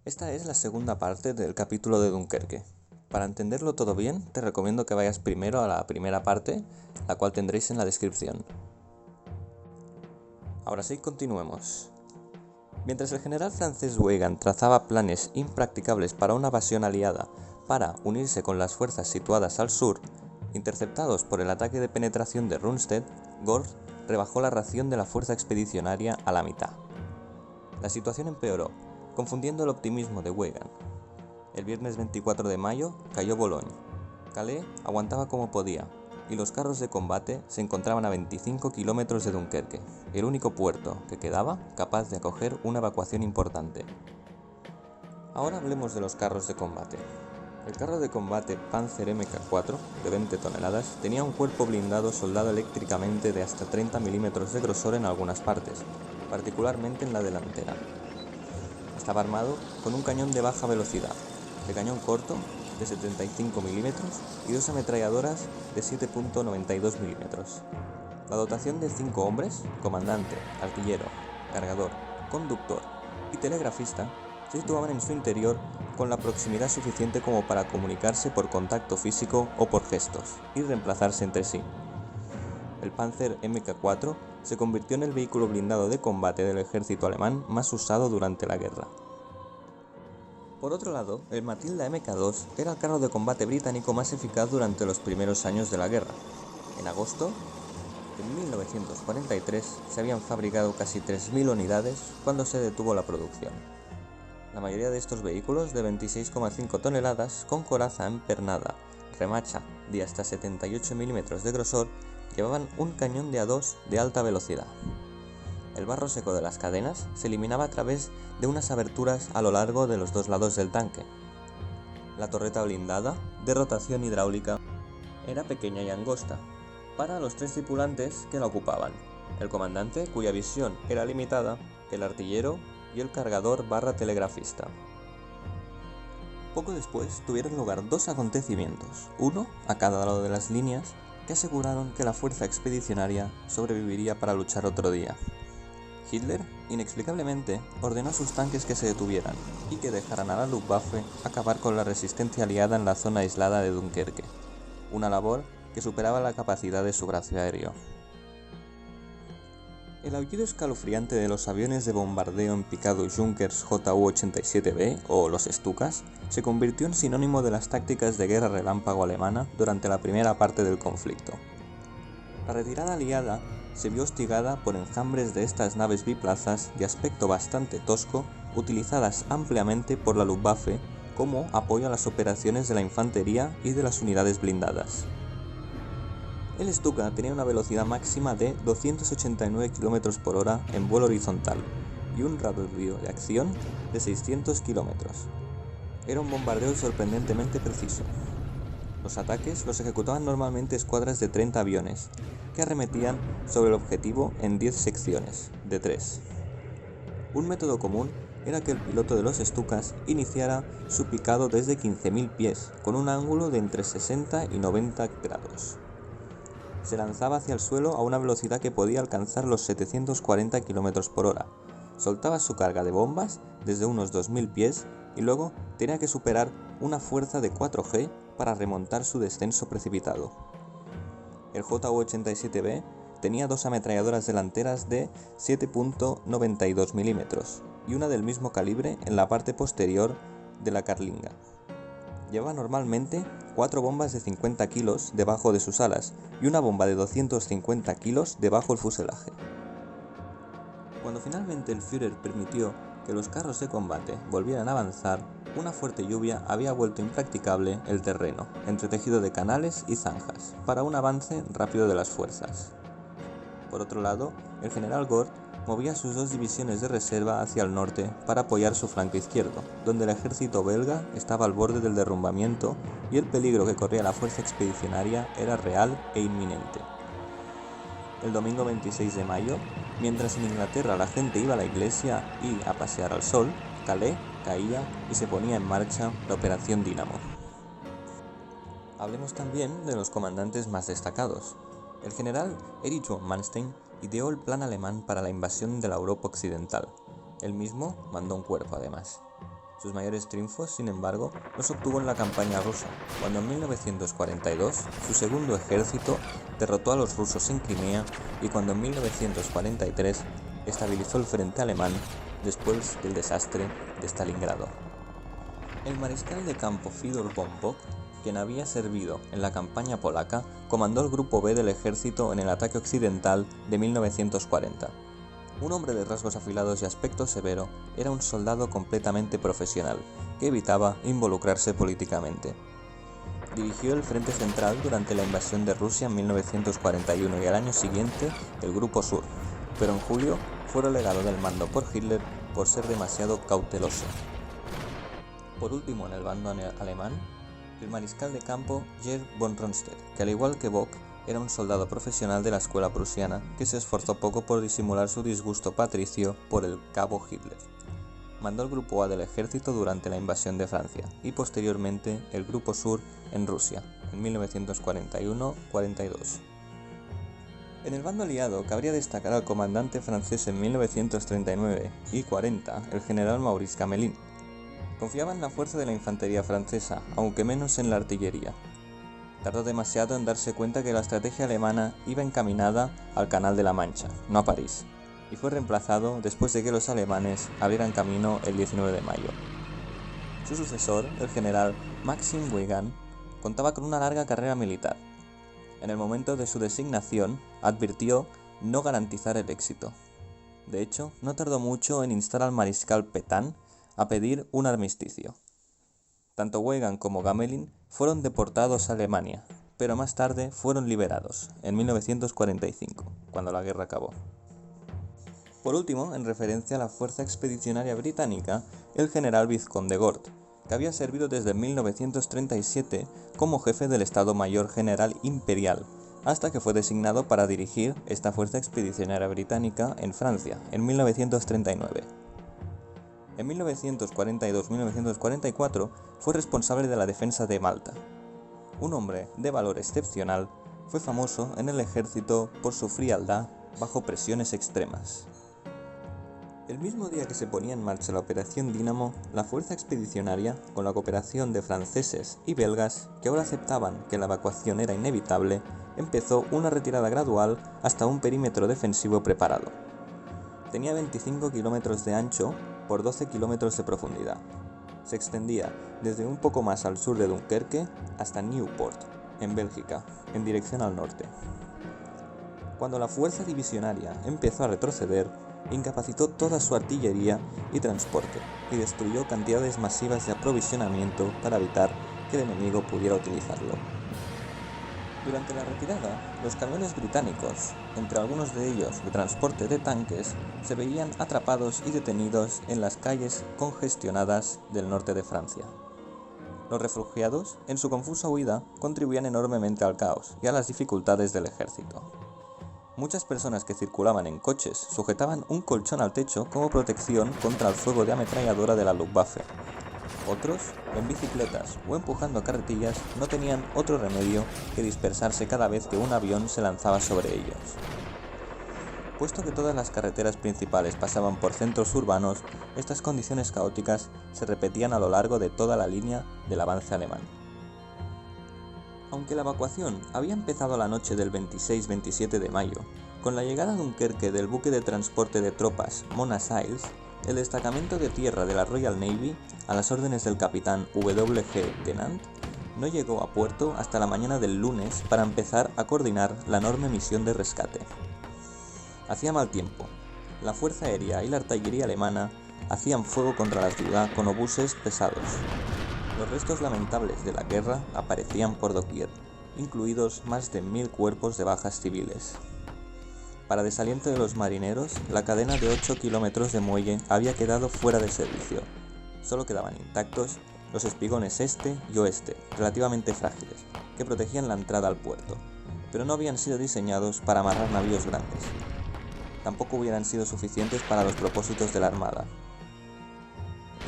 Esta es la segunda parte del capítulo de Dunkerque. Para entenderlo todo bien, te recomiendo que vayas primero a la primera parte, la cual tendréis en la descripción. Ahora sí, continuemos. Mientras el general francés Weygand trazaba planes impracticables para una invasión aliada para unirse con las fuerzas situadas al sur, interceptados por el ataque de penetración de Rundstedt, Gord rebajó la ración de la fuerza expedicionaria a la mitad. La situación empeoró, confundiendo el optimismo de Weygand. El viernes 24 de mayo cayó Boulogne. Calais aguantaba como podía, y los carros de combate se encontraban a 25 kilómetros de Dunkerque, el único puerto que quedaba capaz de acoger una evacuación importante. Ahora hablemos de los carros de combate. El carro de combate Panzer Mk4 de 20 toneladas tenía un cuerpo blindado soldado eléctricamente de hasta 30 milímetros de grosor en algunas partes, particularmente en la delantera. Estaba armado con un cañón de baja velocidad, de cañón corto de 75 milímetros y dos ametralladoras de 7.92 milímetros. La dotación de 5 hombres, comandante, artillero, cargador, conductor y telegrafista, se situaban en su interior con la proximidad suficiente como para comunicarse por contacto físico o por gestos y reemplazarse entre sí. El Panzer Mk4 se convirtió en el vehículo blindado de combate del ejército alemán más usado durante la guerra. Por otro lado, el Matilda Mk2 era el carro de combate británico más eficaz durante los primeros años de la guerra. En agosto de 1943 se habían fabricado casi 3.000 unidades cuando se detuvo la producción. La mayoría de estos vehículos de 26,5 toneladas con coraza empernada, remacha de hasta 78 milímetros de grosor, llevaban un cañón de A2 de alta velocidad. El barro seco de las cadenas se eliminaba a través de unas aberturas a lo largo de los dos lados del tanque. La torreta blindada, de rotación hidráulica, era pequeña y angosta, para los 3 tripulantes que la ocupaban, el comandante, cuya visión era limitada, el artillero y el cargador / telegrafista. Poco después tuvieron lugar dos acontecimientos, uno a cada lado de las líneas, que aseguraron que la fuerza expedicionaria sobreviviría para luchar otro día. Hitler, inexplicablemente, ordenó a sus tanques que se detuvieran y que dejaran a la Luftwaffe acabar con la resistencia aliada en la zona aislada de Dunkerque, una labor que superaba la capacidad de su brazo aéreo. El aullido escalofriante de los aviones de bombardeo en picado Junkers Ju-87B, o los Stukas, se convirtió en sinónimo de las tácticas de guerra relámpago alemana durante la primera parte del conflicto. La retirada aliada se vio hostigada por enjambres de estas naves biplazas de aspecto bastante tosco, utilizadas ampliamente por la Luftwaffe como apoyo a las operaciones de la infantería y de las unidades blindadas. El Stuka tenía una velocidad máxima de 289 km por hora en vuelo horizontal y un radio de acción de 600 km. Era un bombardeo sorprendentemente preciso. Los ataques los ejecutaban normalmente escuadras de 30 aviones, que arremetían sobre el objetivo en 10 secciones, de 3. Un método común era que el piloto de los Stukas iniciara su picado desde 15.000 pies, con un ángulo de entre 60 y 90 grados. Se lanzaba hacia el suelo a una velocidad que podía alcanzar los 740 km por hora. Soltaba su carga de bombas desde unos 2.000 pies y luego tenía que superar una fuerza de 4G para remontar su descenso precipitado. El Ju-87B tenía dos ametralladoras delanteras de 7.92 milímetros y una del mismo calibre en la parte posterior de la carlinga. Llevaba normalmente 4 bombas de 50 kilos debajo de sus alas y una bomba de 250 kilos debajo del fuselaje. Cuando finalmente el Führer permitió que los carros de combate volvieran a avanzar, una fuerte lluvia había vuelto impracticable el terreno, entretejido de canales y zanjas, para un avance rápido de las fuerzas. Por otro lado, el general Gord movía sus dos divisiones de reserva hacia el norte para apoyar su flanco izquierdo, donde el ejército belga estaba al borde del derrumbamiento y el peligro que corría la fuerza expedicionaria era real e inminente. El domingo 26 de mayo, mientras en Inglaterra la gente iba a la iglesia y a pasear al sol, Calais caía y se ponía en marcha la Operación Dínamo. Hablemos también de los comandantes más destacados. El general Erich von Manstein ideó el plan alemán para la invasión de la Europa occidental. Él mismo mandó un cuerpo, además. Sus mayores triunfos, sin embargo, los obtuvo en la campaña rusa, cuando en 1942 su segundo ejército derrotó a los rusos en Crimea y cuando en 1943 estabilizó el frente alemán después del desastre de Stalingrado. El mariscal de campo Fedor von Bock, quien había servido en la campaña polaca, comandó el Grupo B del ejército en el ataque occidental de 1940. Un hombre de rasgos afilados y aspecto severo, era un soldado completamente profesional, que evitaba involucrarse políticamente. Dirigió el Frente Central durante la invasión de Rusia en 1941 y al año siguiente el Grupo Sur, pero en julio fue relegado del mando por Hitler por ser demasiado cauteloso. Por último, en el bando alemán, el mariscal de campo Gerd von Rundstedt, que al igual que Bock, era un soldado profesional de la escuela prusiana que se esforzó poco por disimular su disgusto patricio por el cabo Hitler. Mandó el Grupo A del ejército durante la invasión de Francia y posteriormente el Grupo Sur en Rusia, en 1941-42. En el bando aliado cabría destacar al comandante francés en 1939 y 40, el general Maurice Gamelin. Confiaba en la fuerza de la infantería francesa, aunque menos en la artillería. Tardó demasiado en darse cuenta que la estrategia alemana iba encaminada al Canal de la Mancha, no a París, y fue reemplazado después de que los alemanes abrieran camino el 19 de mayo. Su sucesor, el general Maxim Weygand, contaba con una larga carrera militar. En el momento de su designación, advirtió no garantizar el éxito. De hecho, no tardó mucho en instar al mariscal Pétain a pedir un armisticio. Tanto Weygand como Gamelin fueron deportados a Alemania, pero más tarde fueron liberados, en 1945, cuando la guerra acabó. Por último, en referencia a la Fuerza Expedicionaria Británica, el general Vizconde Gort, que había servido desde 1937 como jefe del Estado Mayor General Imperial, hasta que fue designado para dirigir esta Fuerza Expedicionaria Británica en Francia, en 1939. En 1942-1944 fue responsable de la defensa de Malta. Un hombre de valor excepcional, fue famoso en el ejército por su frialdad bajo presiones extremas. El mismo día que se ponía en marcha la Operación Dínamo, la Fuerza Expedicionaria, con la cooperación de franceses y belgas, que ahora aceptaban que la evacuación era inevitable, empezó una retirada gradual hasta un perímetro defensivo preparado. Tenía 25 kilómetros de ancho por 12 kilómetros de profundidad. Se extendía desde un poco más al sur de Dunkerque hasta Nieuwpoort, en Bélgica, en dirección al norte. Cuando la fuerza divisionaria empezó a retroceder, incapacitó toda su artillería y transporte y destruyó cantidades masivas de aprovisionamiento para evitar que el enemigo pudiera utilizarlo. Durante la retirada, los camiones británicos, entre algunos de ellos de transporte de tanques, se veían atrapados y detenidos en las calles congestionadas del norte de Francia. Los refugiados, en su confusa huida, contribuían enormemente al caos y a las dificultades del ejército. Muchas personas que circulaban en coches sujetaban un colchón al techo como protección contra el fuego de ametralladora de la Luftwaffe. Otros, en bicicletas o empujando carretillas, no tenían otro remedio que dispersarse cada vez que un avión se lanzaba sobre ellos. Puesto que todas las carreteras principales pasaban por centros urbanos, estas condiciones caóticas se repetían a lo largo de toda la línea del avance alemán. Aunque la evacuación había empezado la noche del 26-27 de mayo, con la llegada a Dunkerque del buque de transporte de tropas Mona Sails, el destacamento de tierra de la Royal Navy, a las órdenes del capitán W.G. Tennant, no llegó a puerto hasta la mañana del lunes para empezar a coordinar la enorme misión de rescate. Hacía mal tiempo. La fuerza aérea y la artillería alemana hacían fuego contra la ciudad con obuses pesados. Los restos lamentables de la guerra aparecían por doquier, incluidos más de 1000 cuerpos de bajas civiles. Para desaliento de los marineros, la cadena de 8 kilómetros de muelle había quedado fuera de servicio. Solo quedaban intactos los espigones este y oeste, relativamente frágiles, que protegían la entrada al puerto, pero no habían sido diseñados para amarrar navíos grandes. Tampoco hubieran sido suficientes para los propósitos de la armada.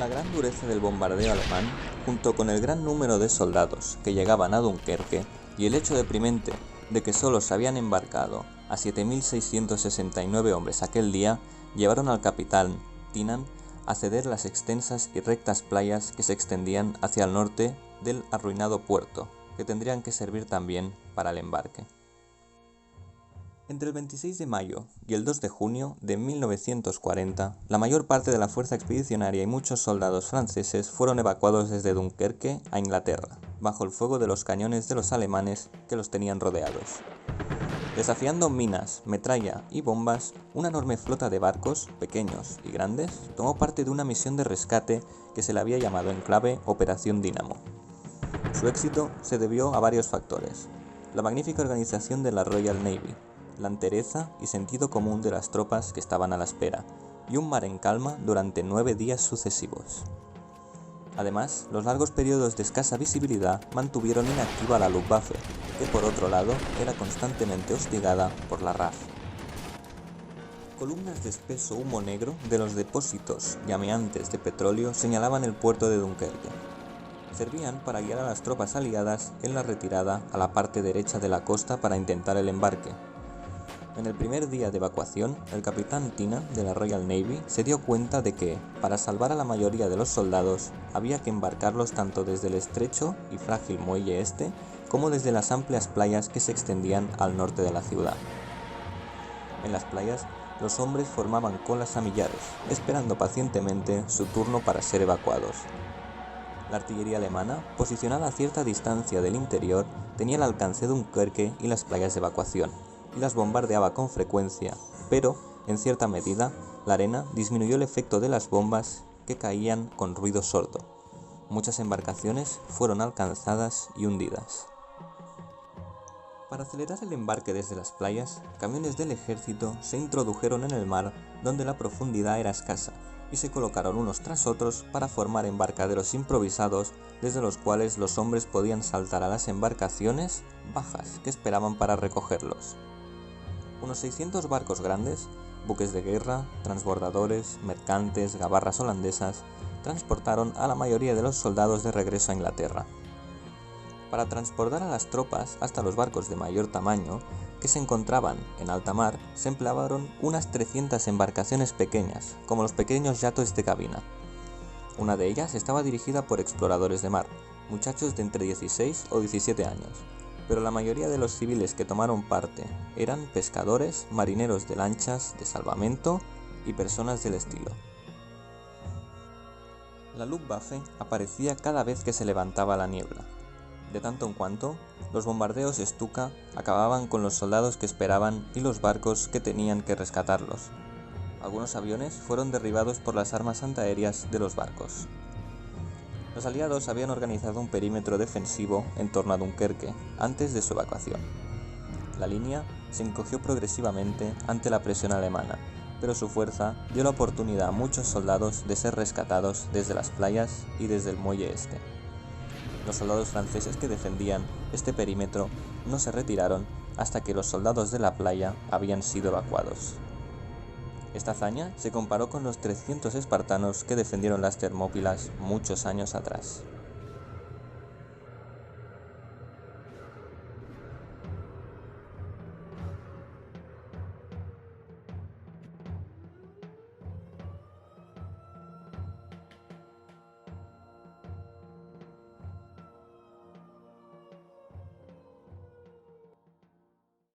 La gran dureza del bombardeo alemán, junto con el gran número de soldados que llegaban a Dunkerque y el hecho deprimente de que solo se habían embarcado a 7.669 hombres aquel día, llevaron al capitán Tennant a ceder las extensas y rectas playas que se extendían hacia el norte del arruinado puerto, que tendrían que servir también para el embarque. Entre el 26 de mayo y el 2 de junio de 1940, la mayor parte de la fuerza expedicionaria y muchos soldados franceses fueron evacuados desde Dunkerque a Inglaterra, bajo el fuego de los cañones de los alemanes que los tenían rodeados. Desafiando minas, metralla y bombas, una enorme flota de barcos, pequeños y grandes, tomó parte de una misión de rescate que se le había llamado en clave Operación Dínamo. Su éxito se debió a varios factores: la magnífica organización de la Royal Navy, la entereza y sentido común de las tropas que estaban a la espera, y un mar en calma durante 9 días sucesivos. Además, los largos periodos de escasa visibilidad mantuvieron inactiva a la Luftwaffe, que por otro lado era constantemente hostigada por la RAF. Columnas de espeso humo negro de los depósitos llameantes de petróleo señalaban el puerto de Dunkerque. Servían para guiar a las tropas aliadas en la retirada a la parte derecha de la costa para intentar el embarque. En el primer día de evacuación, el capitán Tina de la Royal Navy se dio cuenta de que, para salvar a la mayoría de los soldados, había que embarcarlos tanto desde el estrecho y frágil muelle este, como desde las amplias playas que se extendían al norte de la ciudad. En las playas, los hombres formaban colas a millares, esperando pacientemente su turno para ser evacuados. La artillería alemana, posicionada a cierta distancia del interior, tenía el alcance de Dunkerque y las playas de evacuación, y las bombardeaba con frecuencia, pero, en cierta medida, la arena disminuyó el efecto de las bombas que caían con ruido sordo. Muchas embarcaciones fueron alcanzadas y hundidas. Para acelerar el embarque desde las playas, camiones del ejército se introdujeron en el mar donde la profundidad era escasa, y se colocaron unos tras otros para formar embarcaderos improvisados desde los cuales los hombres podían saltar a las embarcaciones bajas que esperaban para recogerlos. Unos 600 barcos grandes, buques de guerra, transbordadores, mercantes, gabarras holandesas, transportaron a la mayoría de los soldados de regreso a Inglaterra. Para transportar a las tropas hasta los barcos de mayor tamaño, que se encontraban en alta mar, se emplearon unas 300 embarcaciones pequeñas, como los pequeños yates de cabina. Una de ellas estaba dirigida por exploradores de mar, muchachos de entre 16 o 17 años, pero la mayoría de los civiles que tomaron parte eran pescadores, marineros de lanchas de salvamento y personas del estilo. La Luftwaffe aparecía cada vez que se levantaba la niebla. De tanto en cuanto, los bombardeos Stuka acababan con los soldados que esperaban y los barcos que tenían que rescatarlos. Algunos aviones fueron derribados por las armas antiaéreas de los barcos. Los aliados habían organizado un perímetro defensivo en torno a Dunkerque antes de su evacuación. La línea se encogió progresivamente ante la presión alemana, pero su fuerza dio la oportunidad a muchos soldados de ser rescatados desde las playas y desde el muelle este. Los soldados franceses que defendían este perímetro no se retiraron hasta que los soldados de la playa habían sido evacuados. Esta hazaña se comparó con los 300 espartanos que defendieron las Termópilas muchos años atrás.